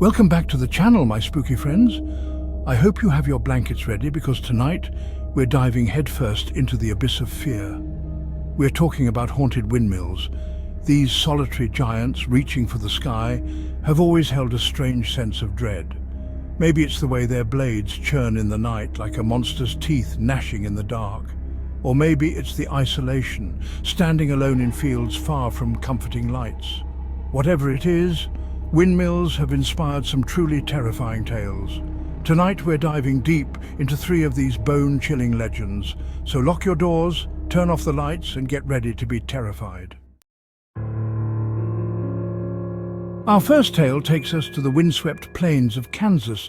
Welcome back to the channel, my spooky friends. I hope you have your blankets ready because tonight we're diving headfirst into the abyss of fear. We're talking about haunted windmills. These solitary giants reaching for the sky have always held a strange sense of dread. Maybe it's the way their blades churn in the night like a monster's teeth gnashing in the dark. Or maybe it's the isolation, standing alone in fields far from comforting lights. Whatever it is, windmills have inspired some truly terrifying tales. Tonight we're diving deep into three of these bone-chilling legends, so lock your doors, turn off the lights and get ready to be terrified. Our first tale takes us to the windswept plains of Kansas,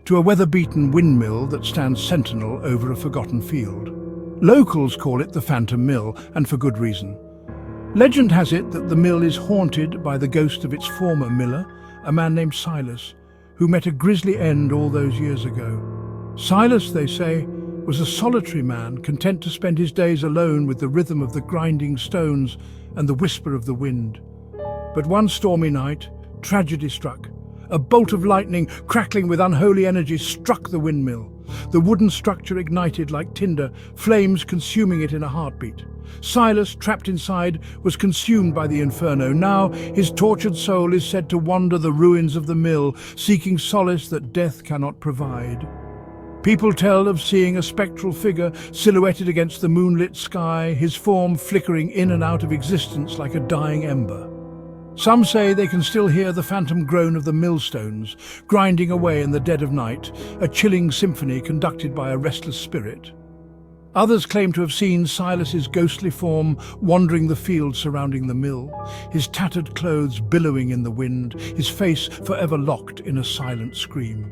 to a weather-beaten windmill that stands sentinel over a forgotten field. Locals call it the Phantom Mill, and for good reason. Legend has it that the mill is haunted by the ghost of its former miller, a man named Silas, who met a grisly end all those years ago. Silas, they say, was a solitary man, content to spend his days alone with the rhythm of the grinding stones and the whisper of the wind. But one stormy night, tragedy struck. A bolt of lightning, crackling with unholy energy, struck the windmill. The wooden structure ignited like tinder, flames consuming it in a heartbeat. Silas, trapped inside, was consumed by the inferno. Now his tortured soul is said to wander the ruins of the mill, seeking solace that death cannot provide. People tell of seeing a spectral figure silhouetted against the moonlit sky, his form flickering in and out of existence like a dying ember. Some say they can still hear the phantom groan of the millstones, grinding away in the dead of night, a chilling symphony conducted by a restless spirit. Others claim to have seen Silas's ghostly form wandering the fields surrounding the mill, his tattered clothes billowing in the wind, his face forever locked in a silent scream.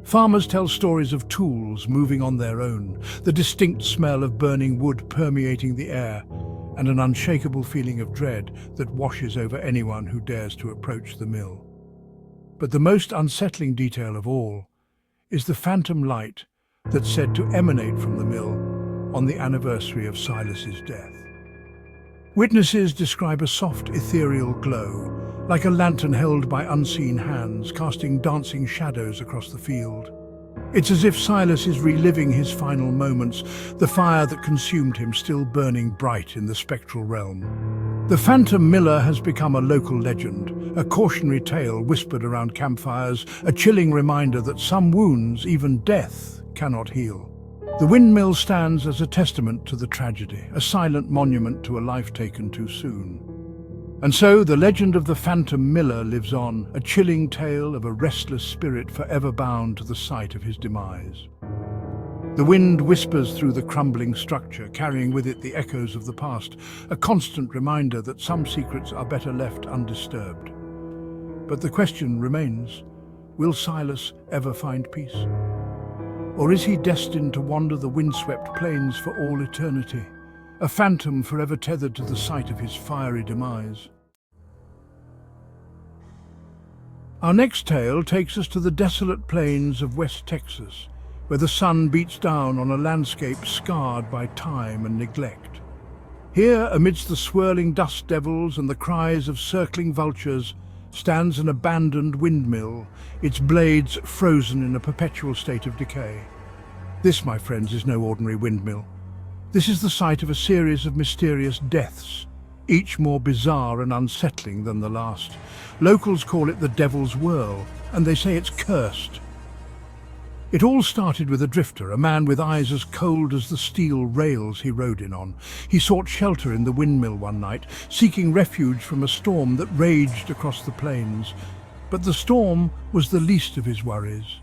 Farmers tell stories of tools moving on their own, the distinct smell of burning wood permeating the air, and an unshakable feeling of dread that washes over anyone who dares to approach the mill. But the most unsettling detail of all is the phantom light that's said to emanate from the mill on the anniversary of Silas's death. Witnesses describe a soft, ethereal glow, like a lantern held by unseen hands, casting dancing shadows across the field. It's as if Silas is reliving his final moments, the fire that consumed him still burning bright in the spectral realm. The Phantom Miller has become a local legend, a cautionary tale whispered around campfires, a chilling reminder that some wounds, even death, cannot heal. The windmill stands as a testament to the tragedy, a silent monument to a life taken too soon. And so the legend of the Phantom Miller lives on, a chilling tale of a restless spirit forever bound to the site of his demise. The wind whispers through the crumbling structure, carrying with it the echoes of the past, a constant reminder that some secrets are better left undisturbed. But the question remains, will Silas ever find peace? Or is he destined to wander the windswept plains for all eternity? A phantom forever tethered to the site of his fiery demise. Our next tale takes us to the desolate plains of West Texas, where the sun beats down on a landscape scarred by time and neglect. Here, amidst the swirling dust devils and the cries of circling vultures, stands an abandoned windmill, its blades frozen in a perpetual state of decay. This, my friends, is no ordinary windmill. This is the site of a series of mysterious deaths, each more bizarre and unsettling than the last. Locals call it the Devil's Whirl, and they say it's cursed. It all started with a drifter, a man with eyes as cold as the steel rails he rode in on. He sought shelter in the windmill one night, seeking refuge from a storm that raged across the plains. But the storm was the least of his worries.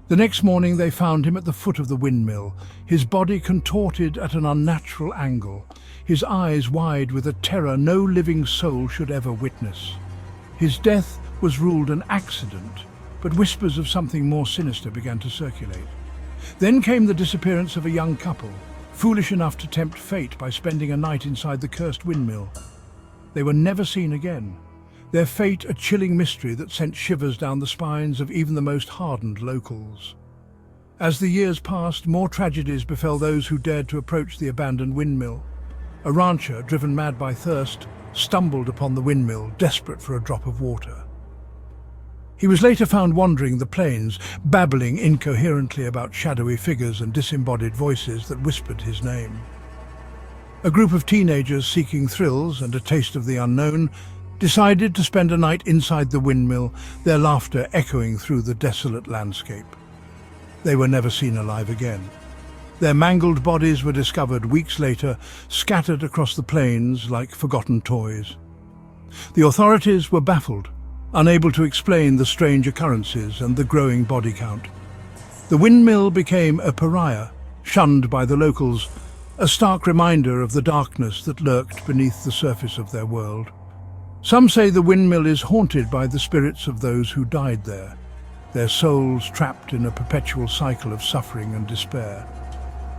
The next morning they found him at the foot of the windmill, his body contorted at an unnatural angle, his eyes wide with a terror no living soul should ever witness. His death was ruled an accident, but whispers of something more sinister began to circulate. Then came the disappearance of a young couple, foolish enough to tempt fate by spending a night inside the cursed windmill. They were never seen again. Their fate a chilling mystery that sent shivers down the spines of even the most hardened locals. As the years passed, more tragedies befell those who dared to approach the abandoned windmill. A rancher, driven mad by thirst, stumbled upon the windmill, desperate for a drop of water. He was later found wandering the plains, babbling incoherently about shadowy figures and disembodied voices that whispered his name. A group of teenagers seeking thrills and a taste of the unknown decided to spend a night inside the windmill, their laughter echoing through the desolate landscape. They were never seen alive again. Their mangled bodies were discovered weeks later, scattered across the plains like forgotten toys. The authorities were baffled, unable to explain the strange occurrences and the growing body count. The windmill became a pariah, shunned by the locals, a stark reminder of the darkness that lurked beneath the surface of their world. Some say the windmill is haunted by the spirits of those who died there, their souls trapped in a perpetual cycle of suffering and despair.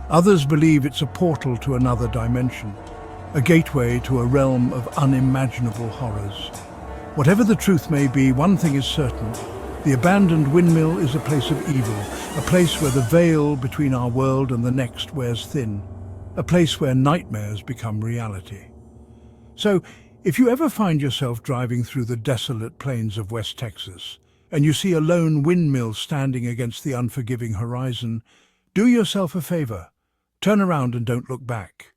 Others believe it's a portal to another dimension, a gateway to a realm of unimaginable horrors. Whatever the truth may be, one thing is certain: the abandoned windmill is a place of evil, a place where the veil between our world and the next wears thin, a place where nightmares become reality. So, if you ever find yourself driving through the desolate plains of West Texas, and you see a lone windmill standing against the unforgiving horizon, do yourself a favor. Turn around and don't look back.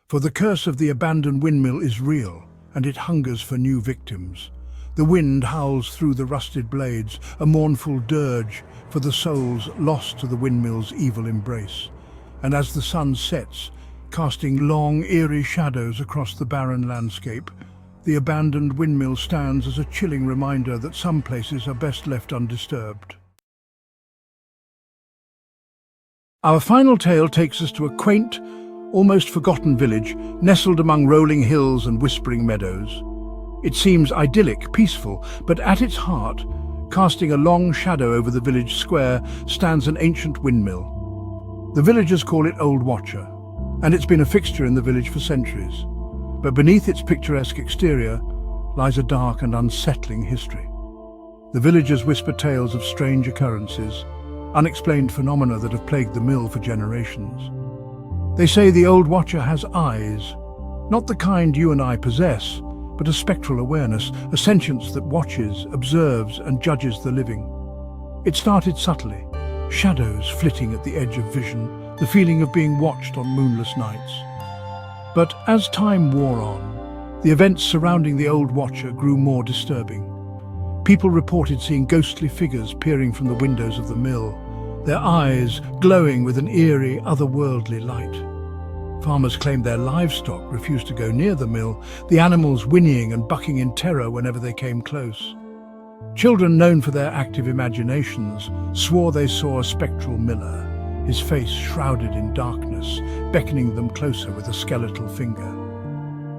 For the curse of the abandoned windmill is real, and it hungers for new victims. The wind howls through the rusted blades, a mournful dirge for the souls lost to the windmill's evil embrace. And as the sun sets, casting long, eerie shadows across the barren landscape, the abandoned windmill stands as a chilling reminder that some places are best left undisturbed. Our final tale takes us to a quaint, almost forgotten village nestled among rolling hills and whispering meadows. It seems idyllic, peaceful, but at its heart, casting a long shadow over the village square, stands an ancient windmill. The villagers call it Old Watcher, and it's been a fixture in the village for centuries. But beneath its picturesque exterior lies a dark and unsettling history. The villagers whisper tales of strange occurrences, unexplained phenomena that have plagued the mill for generations. They say the Old Watcher has eyes, not the kind you and I possess, but a spectral awareness, a sentience that watches, observes, and judges the living. It started subtly, shadows flitting at the edge of vision, the feeling of being watched on moonless nights. But as time wore on, the events surrounding the Old Watcher grew more disturbing. People reported seeing ghostly figures peering from the windows of the mill, their eyes glowing with an eerie, otherworldly light. Farmers claimed their livestock refused to go near the mill, the animals whinnying and bucking in terror whenever they came close. Children, known for their active imaginations, swore they saw a spectral miller, his face shrouded in darkness, beckoning them closer with a skeletal finger.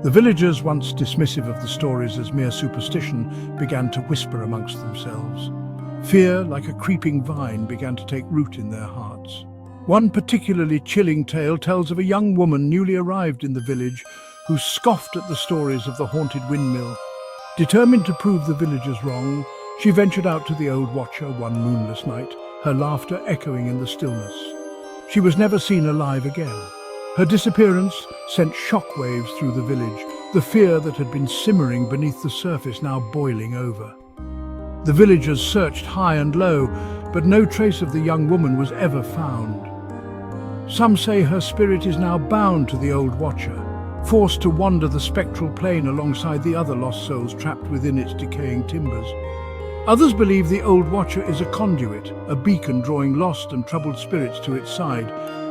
The villagers, once dismissive of the stories as mere superstition, began to whisper amongst themselves. Fear, like a creeping vine, began to take root in their hearts. One particularly chilling tale tells of a young woman newly arrived in the village who scoffed at the stories of the haunted windmill. Determined to prove the villagers wrong, she ventured out to the Old Watcher one moonless night, her laughter echoing in the stillness. She was never seen alive again. Her disappearance sent shockwaves through the village, the fear that had been simmering beneath the surface now boiling over. The villagers searched high and low, but no trace of the young woman was ever found. Some say her spirit is now bound to the Old Watcher, forced to wander the spectral plane alongside the other lost souls trapped within its decaying timbers. Others believe the Old Watcher is a conduit, a beacon drawing lost and troubled spirits to its side,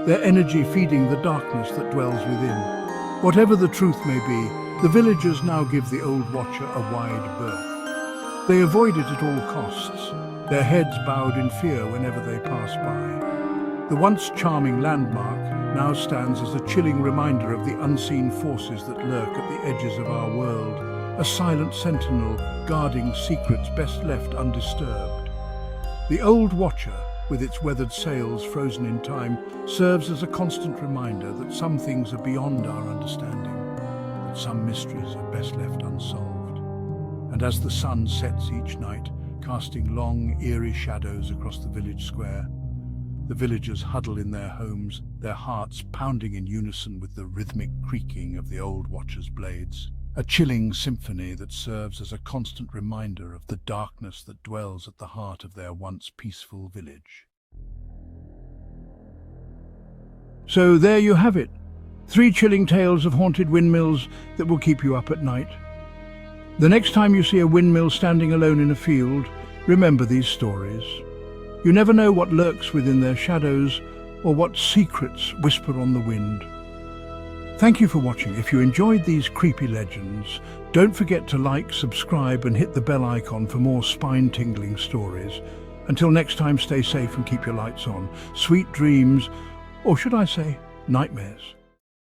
their energy feeding the darkness that dwells within. Whatever the truth may be, the villagers now give the Old Watcher a wide berth. They avoid it at all costs, their heads bowed in fear whenever they pass by. The once charming landmark now stands as a chilling reminder of the unseen forces that lurk at the edges of our world, a silent sentinel guarding secrets best left undisturbed. The Old Watcher, with its weathered sails frozen in time, serves as a constant reminder that some things are beyond our understanding, that some mysteries are best left unsolved. And as the sun sets each night, casting long, eerie shadows across the village square, the villagers huddle in their homes, their hearts pounding in unison with the rhythmic creaking of the Old Watcher's blades. a chilling symphony that serves as a constant reminder of the darkness that dwells at the heart of their once peaceful village. So there you have it, 3 chilling tales of haunted windmills that will keep you up at night. The next time you see a windmill standing alone in a field, remember these stories. You never know what lurks within their shadows or what secrets whisper on the wind. Thank you for watching. If you enjoyed these creepy legends, don't forget to like, subscribe and hit the bell icon for more spine-tingling stories. Until next time, stay safe and keep your lights on. Sweet dreams, or should I say, nightmares.